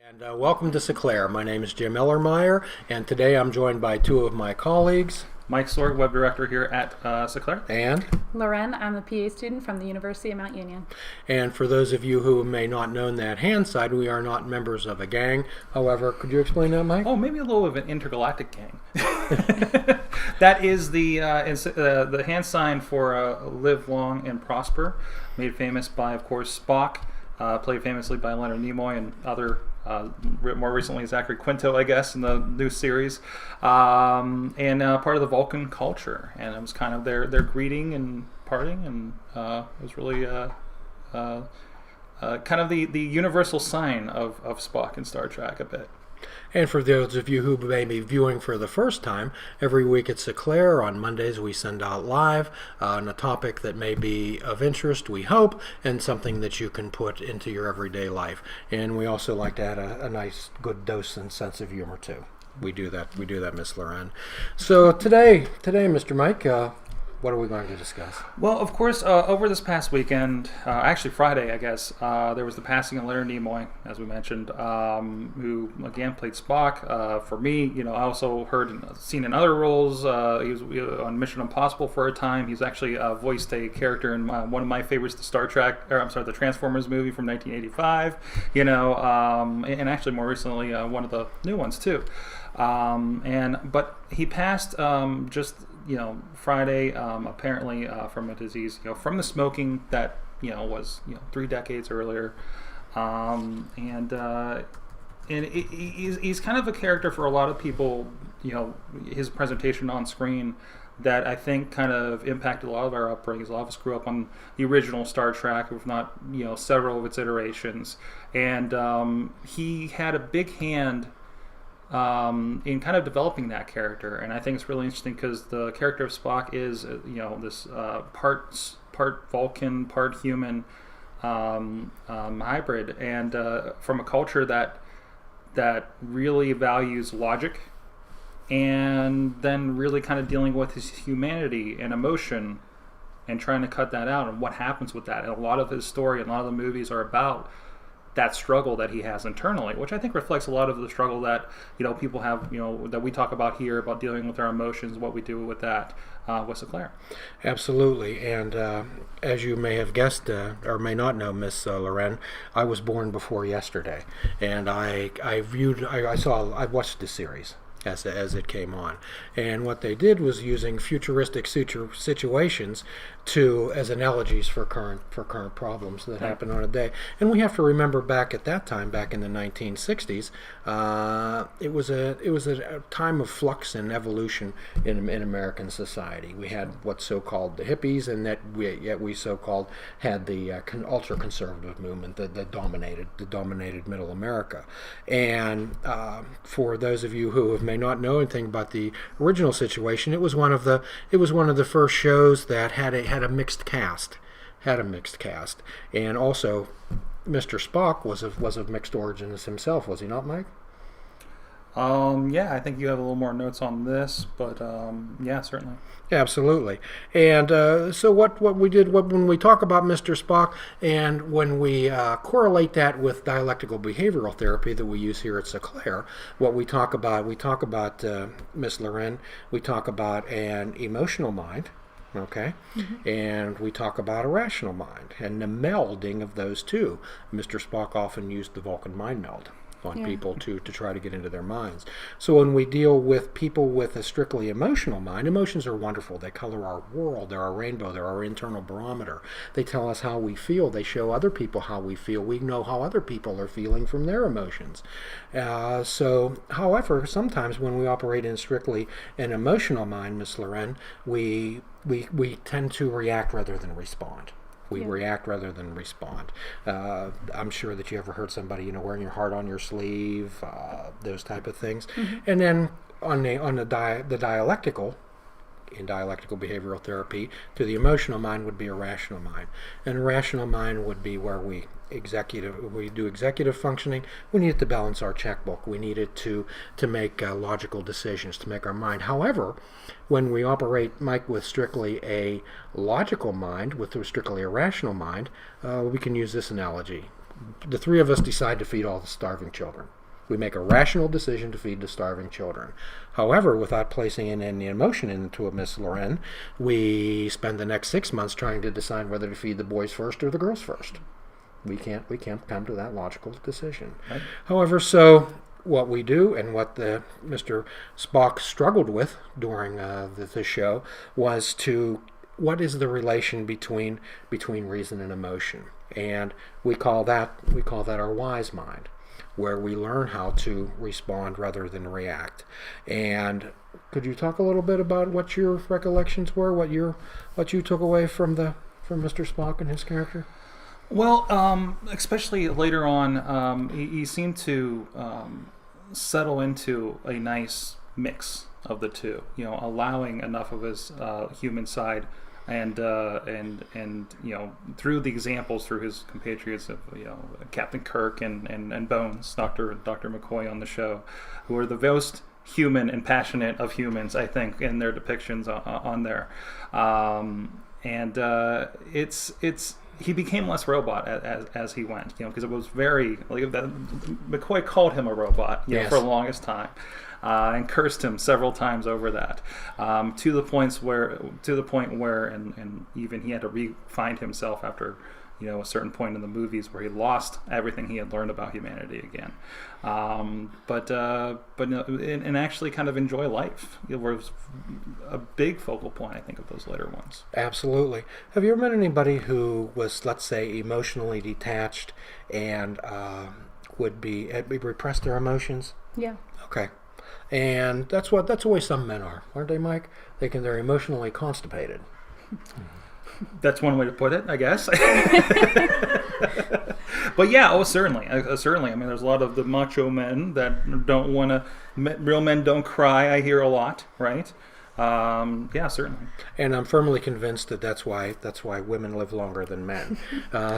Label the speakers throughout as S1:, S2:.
S1: And welcome to Sinclair. My name is Jim Ellermeyer, and today I'm joined by two of my colleagues.
S2: Mike Sorg, Web Director here at Sinclair.
S1: And?
S3: Loren, I'm a PA student from the University of Mount Union.
S1: And for those of you who may not know that hand side, we are not members of a gang. However, could you explain that, Mike?
S2: Oh, maybe a little of an intergalactic gang. That is the hand sign for Live Long and Prosper, made famous by, of course, Spock, played famously by Leonard Nimoy and other more recently Zachary Quinto, I guess, in the new series, and part of the Vulcan culture. And it was kind of their greeting and parting, and it was really kind of the universal sign of Spock in Star Trek a bit.
S1: And for those of you who may be viewing for the first time, every week at Sinclair on Mondays we send out live on a topic that may be of interest, we hope, and something that you can put into your everyday life. And we also like to add a nice, good dose and sense of humor too. We do that, Miss Loren. So today, Mr. Mike, what are we going to discuss?
S2: Well, of course, over this past weekend, actually Friday, I guess, there was the passing of Leonard Nimoy, as we mentioned, who, again, played Spock. For me, I also seen in other roles. He was on Mission Impossible for a time. He's actually voiced a character in one of my favorites, the Transformers movie from 1985, and actually more recently, one of the new ones, too. But he passed just Friday, apparently from a disease, from the smoking that was 3 decades earlier, he's kind of a character for a lot of people. His presentation on screen that I think kind of impacted a lot of our upbringings. A lot of us grew up on the original Star Trek, if not several of its iterations, and he had a big hand in kind of developing that character. And I think it's really interesting because the character of Spock is this part Vulcan, part human hybrid, and from a culture that really values logic, and then really kind of dealing with his humanity and emotion and trying to cut that out and what happens with that. And a lot of his story and a lot of the movies are about that struggle that he has internally, which I think reflects a lot of the struggle that people have, that we talk about here, about dealing with our emotions, what we do with that with Sinclair.
S1: Absolutely, and as you may have guessed or may not know, Miss Loren, I was born before yesterday, and I watched the series as it came on, and what they did was using futuristic situations as analogies for current problems that happen on a day. And we have to remember back at that time, back in the 1960s, it was a time of flux and evolution in American society. We had what's so-called the hippies, and yet we so-called had the ultra-conservative movement that dominated Middle America. And for those of you who may not know anything about the original situation, it was one of the first shows that had a mixed cast. And also Mr. Spock was of mixed origins himself, was he not, Mike?
S2: Yeah, I think you have a little more notes on this, but yeah, certainly.
S1: Absolutely. And so what we did when we talk about Mr. Spock, and when we correlate that with dialectical behavioral therapy that we use here at Sinclair, what we talk about Miss Loren, we talk about an emotional mind. Okay, mm-hmm. And we talk about a rational mind and the melding of those two. Mr. Spock often used the Vulcan mind meld on people to try to get into their minds. So when we deal with people with a strictly emotional mind, emotions are wonderful. They color our world. They're our rainbow. They're our internal barometer. They tell us how we feel. They show other people how we feel. We know how other people are feeling from their emotions. However, sometimes when we operate in strictly an emotional mind, Miss Loren, we tend to react rather than respond. We react rather than respond. I'm sure that you ever heard somebody, wearing your heart on your sleeve, those type of things. Mm-hmm. And then on the dialectical, in dialectical behavioral therapy, to the emotional mind would be a rational mind. And a rational mind would be where we do executive functioning. We need it to balance our checkbook. We need it to make logical decisions, to make our mind. However, when we operate, Mike, with strictly a logical mind, with strictly a rational mind, we can use this analogy. the three of us decide to feed all the starving children. We make a rational decision to feed the starving children. However, without placing in any emotion into a Miss Loren, we spend the next 6 months trying to decide whether to feed the boys first or the girls first. We can't come to that logical decision.
S2: Right.
S1: However, so what we do and what Mr. Spock struggled with during the show was what is the relation between reason and emotion, and we call that our wise mind, where we learn how to respond rather than react. And could you talk a little bit about what your recollections were, what you took away from Mr. Spock and his character?
S2: Well, especially later on, he seemed to settle into a nice mix of the two. Allowing enough of his human side, and through the examples, through his compatriots of Captain Kirk and Bones, Dr. McCoy on the show, who are the most human and passionate of humans, I think, in their depictions on there. He became less robot as he went, because it was very McCoy called him a robot,
S1: yes,
S2: for the longest time, and cursed him several times over that, to the point where, and even he had to re-find himself after a certain point in the movies where he lost everything he had learned about humanity again. But actually kind of enjoy life. It was a big focal point, I think, of those later ones.
S1: Absolutely. Have you ever met anybody who was, let's say, emotionally detached and would repress their emotions?
S3: Yeah.
S1: Okay. And that's the way some men are, aren't they, Mike? They're emotionally constipated.
S2: That's one way to put it, I guess. But yeah, certainly. I mean, there's a lot of the macho men that don't want to. Real men don't cry. I hear a lot, right? Yeah, certainly.
S1: And I'm firmly convinced that's why women live longer than men.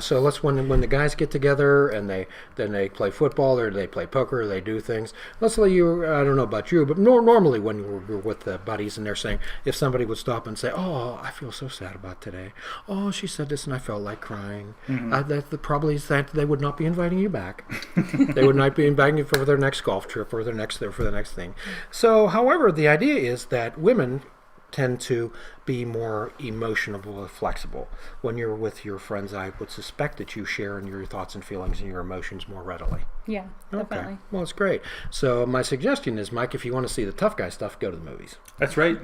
S1: So when the guys get together and they play football or they play poker or they do things. Let's say I don't know about you, but normally when you're with the buddies and they're saying, if somebody would stop and say, "Oh, I feel so sad about today. Oh, she said this and I felt like crying." Mm-hmm. Probably is that they would not be inviting you back. They would not be inviting you for their next golf trip or for the next thing. So, however, the idea is that women tend to be more emotional and flexible. When you're with your friends, I would suspect that you share in your thoughts and feelings and your emotions more readily.
S3: Yeah, definitely.
S1: Okay. Well, it's great. So my suggestion is, Mike, if you want to see the tough guy stuff, go to the movies.
S2: That's right.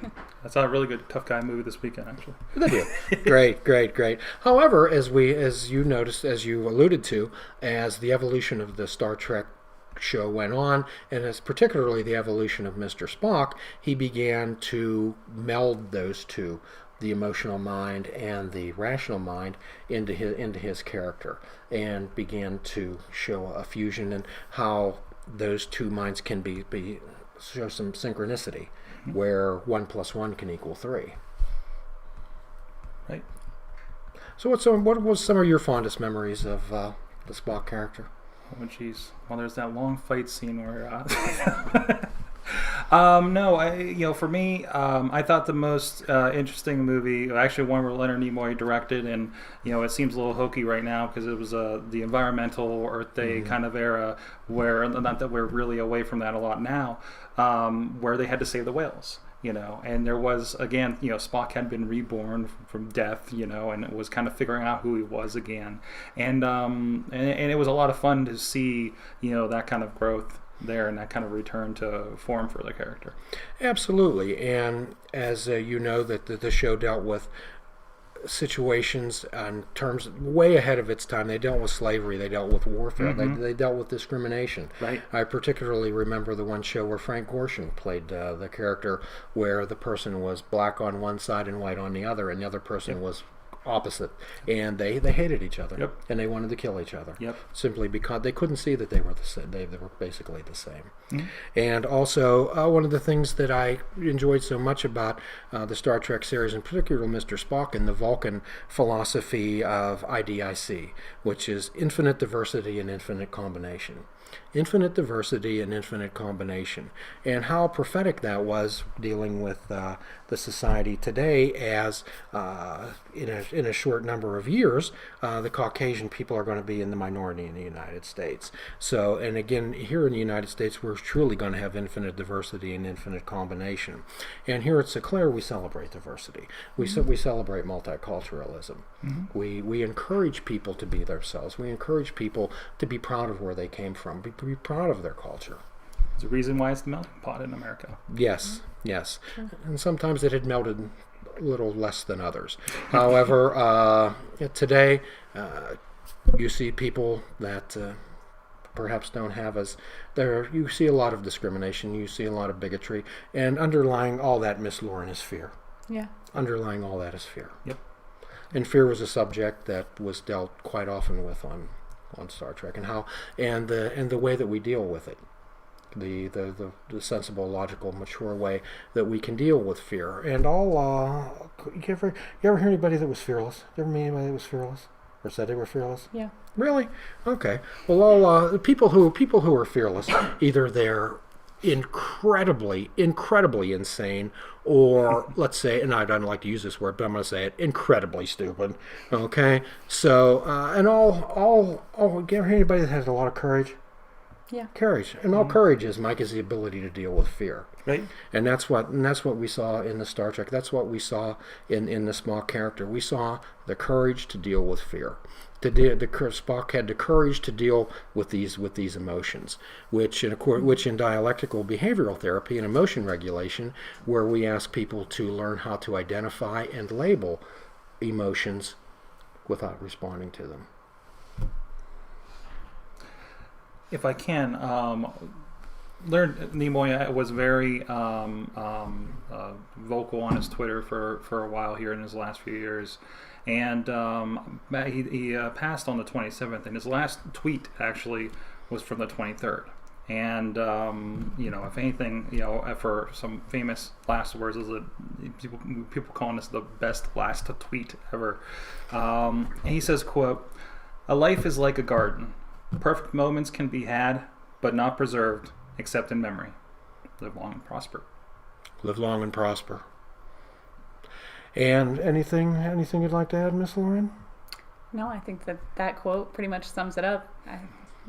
S2: I saw a really good tough guy movie this weekend, actually.
S1: Good deal. Great. However, as you noticed, as you alluded to, as the evolution of the Star Trek show went on, and as particularly the evolution of Mr. Spock, he began to meld those two, the emotional mind and the rational mind, into his character, and began to show a fusion and how those two minds can show some synchronicity, mm-hmm, where 1 + 1 can equal 3.
S2: Right. So
S1: what was some of your fondest memories of the Spock character?
S2: Oh, jeez. Well, there's that long fight scene where... for me, I thought the most interesting movie, actually one where Leonard Nimoy directed, and it seems a little hokey right now because it was the environmental Earth Day, mm-hmm, kind of era, where, not that we're really away from that a lot now, where they had to save the whales. And there was, again, Spock had been reborn from death, and it was kind of figuring out who he was again. And it was a lot of fun to see, that kind of growth there and that kind of return to form for the character.
S1: Absolutely. And as that the show dealt with situations on terms way ahead of its time. They dealt with slavery, they dealt with warfare,
S2: mm-hmm,
S1: they dealt with discrimination.
S2: Right.
S1: I particularly remember the one show where Frank Gorshin played the character where the person was black on one side and white on the other, and the other person, yep, was opposite, and they hated each other,
S2: yep,
S1: and they wanted to kill each other,
S2: yep,
S1: simply because they couldn't see that they were the same. They were basically the same.
S2: Mm-hmm.
S1: And also one of the things that I enjoyed so much about the Star Trek series, in particular Mr. Spock, and the Vulcan philosophy of IDIC, which is infinite diversity and infinite combination. infinite diversity and infinite combination. And how prophetic that was dealing with the society today as in a short number of years, the Caucasian people are going to be in the minority in the United States. So, and again, here in the United States, we're truly going to have infinite diversity and infinite combination. And here at Sinclair, we celebrate diversity. We celebrate multiculturalism. We encourage people to be themselves. We encourage people to be proud of where they came from, be proud of their culture.
S2: There's a reason why it's the melting pot in America.
S1: Yes, yes. And sometimes it had melted a little less than others. However, today, you see people that perhaps don't have you see a lot of discrimination, you see a lot of bigotry, and underlying all that, Miss Lauren, is fear.
S3: Yeah.
S1: Underlying all that is fear.
S2: Yep.
S1: And fear was a subject that was dealt quite often with on Star Trek, and the way that we deal with it, the sensible, logical, mature way that we can deal with fear. And you ever hear anybody that was fearless? You ever meet anybody that was fearless or said they were fearless?
S3: Yeah.
S1: Really? Okay. Well, all people who are fearless, either they're incredibly insane, or let's say, and I don't like to use this word, but I'm going to say it, incredibly stupid. Okay, so and all you ever hear anybody that has a lot of courage?
S3: Yeah.
S1: Courage, and all courage is, Mike, is the ability to deal with fear.
S2: Right.
S1: And that's what we saw in the Star Trek. That's what we saw in the Spock character. We saw the courage to deal with fear. Spock had the courage to deal with these emotions, which in dialectical behavioral therapy and emotion regulation, where we ask people to learn how to identify and label emotions without responding to them.
S2: If I can, Leonard Nimoy was very vocal on his Twitter for a while here in his last few years, and he passed on the 27th, and his last tweet actually was from the 23rd. And if anything, for some famous last words, is people calling this the best last tweet ever. And he says, quote, "A life is like a garden. Perfect moments can be had, but not preserved, except in memory. Live long and prosper."
S1: Live long and prosper. And anything you'd like to add, Miss Lauren?
S3: No, I think that quote pretty much sums it up.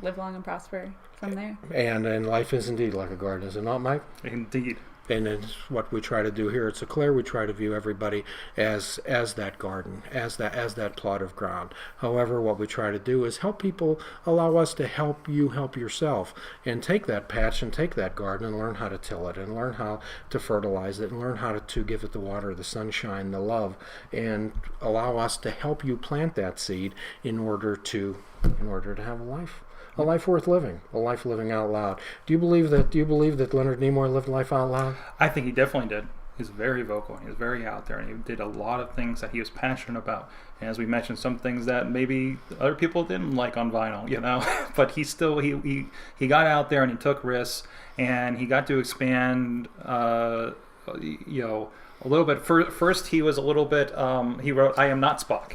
S3: Live long and prosper from there.
S1: And life is indeed like a garden, is it not, Mike?
S2: Indeed.
S1: And it's what we try to do here at Sinclair. We try to view everybody as that garden, as that plot of ground. However, what we try to do is help people, allow us to help you help yourself, and take that patch and take that garden and learn how to till it, and learn how to fertilize it, and learn how to give it the water, the sunshine, the love, and allow us to help you plant that seed in order to have a life worth living, a life living out loud. Do you believe that Leonard Nimoy lived life out loud?
S2: I think he definitely did. He's very vocal. He was very out there, and he did a lot of things that he was passionate about. And as we mentioned, some things that maybe other people didn't like on vinyl, but he still he got out there and he took risks, and he got to expand a little bit. First, he was a little bit. He wrote, "I am not Spock,"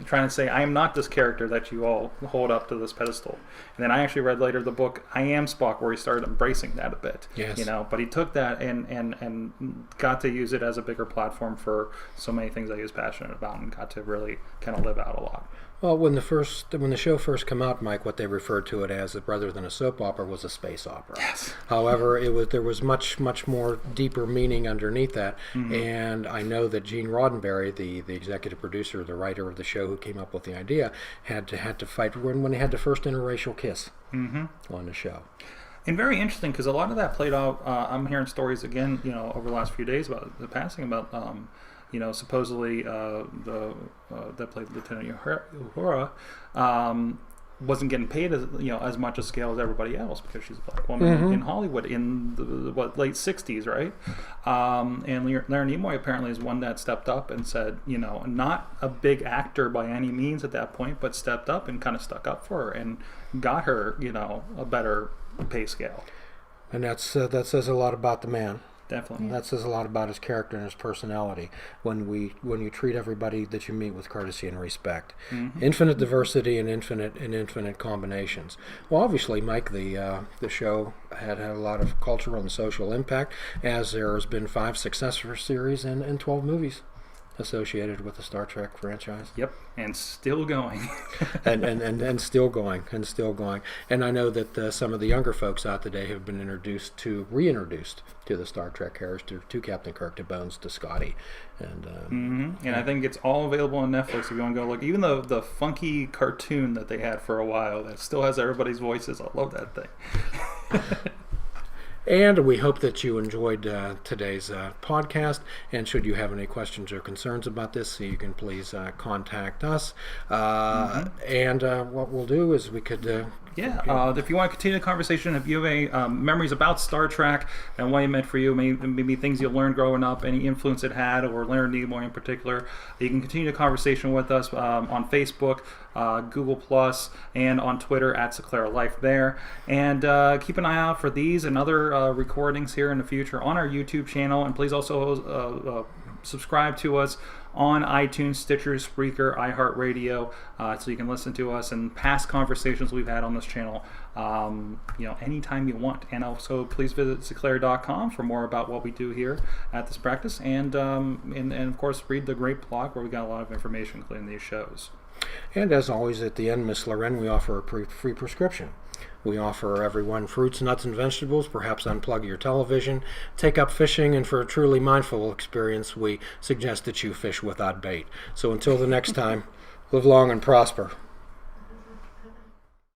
S2: trying to say, I am not this character that you all hold up to this pedestal. And then I actually read later the book I Am Spock, where he started embracing that a bit.
S1: Yes.
S2: But he took that and got to use it as a bigger platform for so many things that he was passionate about, and got to really kind of live out a lot.
S1: Well, when the show first came out, Mike, what they referred to it as, rather than a soap opera, was a space opera.
S2: Yes.
S1: However, there was much more deeper meaning underneath that, and I know that Gene Roddenberry, the executive producer, the writer of the show, who came up with the idea, had to fight when they had the first interracial kiss on the show.
S2: And very interesting, because a lot of that played out. I'm hearing stories again, over the last few days about the passing, about supposedly that played Lieutenant Uhura wasn't getting paid as much a scale as everybody else, because she's a black woman in Hollywood in the late 60s, right? And Leonard Nimoy apparently is one that stepped up and said, not a big actor by any means at that point, but stepped up and kind of stuck up for her and got her, a better pay scale.
S1: And that says a lot about the man.
S2: Definitely.
S1: That says a lot about his character and his personality when you treat everybody that you meet with courtesy and respect. Infinite diversity and infinite combinations. Well, obviously, Mike, the show had a lot of cultural and social impact, as there has been 5 successor series and 12 movies associated with the Star Trek franchise.
S2: Yep, and still going.
S1: and still going, and I know that some of the younger folks out today have been reintroduced to the Star Trek character, to Captain Kirk, to Bones, to Scotty, and
S2: And I think it's all available on Netflix if you want to go look. Even the funky cartoon that they had for a while that still has everybody's voices. I love that thing.
S1: And we hope that you enjoyed today's podcast. And should you have any questions or concerns about this, you can please contact us. And what we'll do is we could...
S2: if you want to continue the conversation, if you have any memories about Star Trek and what it meant for you, maybe things you learned growing up, any influence it had, or Leonard Nimoy in particular, you can continue the conversation with us on Facebook, Google+, and on Twitter at Seclara Life there. And keep an eye out for these and other recordings here in the future on our YouTube channel. And please also subscribe to us on iTunes, Stitcher, Spreaker, iHeartRadio, so you can listen to us and past conversations we've had on this channel, anytime you want. And also, please visit Seclara.com for more about what we do here at this practice, and of course, read the great blog where we got a lot of information, including these shows.
S1: And as always, at the end, Miss Loren, we offer a free prescription. We offer everyone fruits, nuts, and vegetables. Perhaps unplug your television, take up fishing, and for a truly mindful experience, we suggest that you fish without bait. So until the next time, live long and prosper.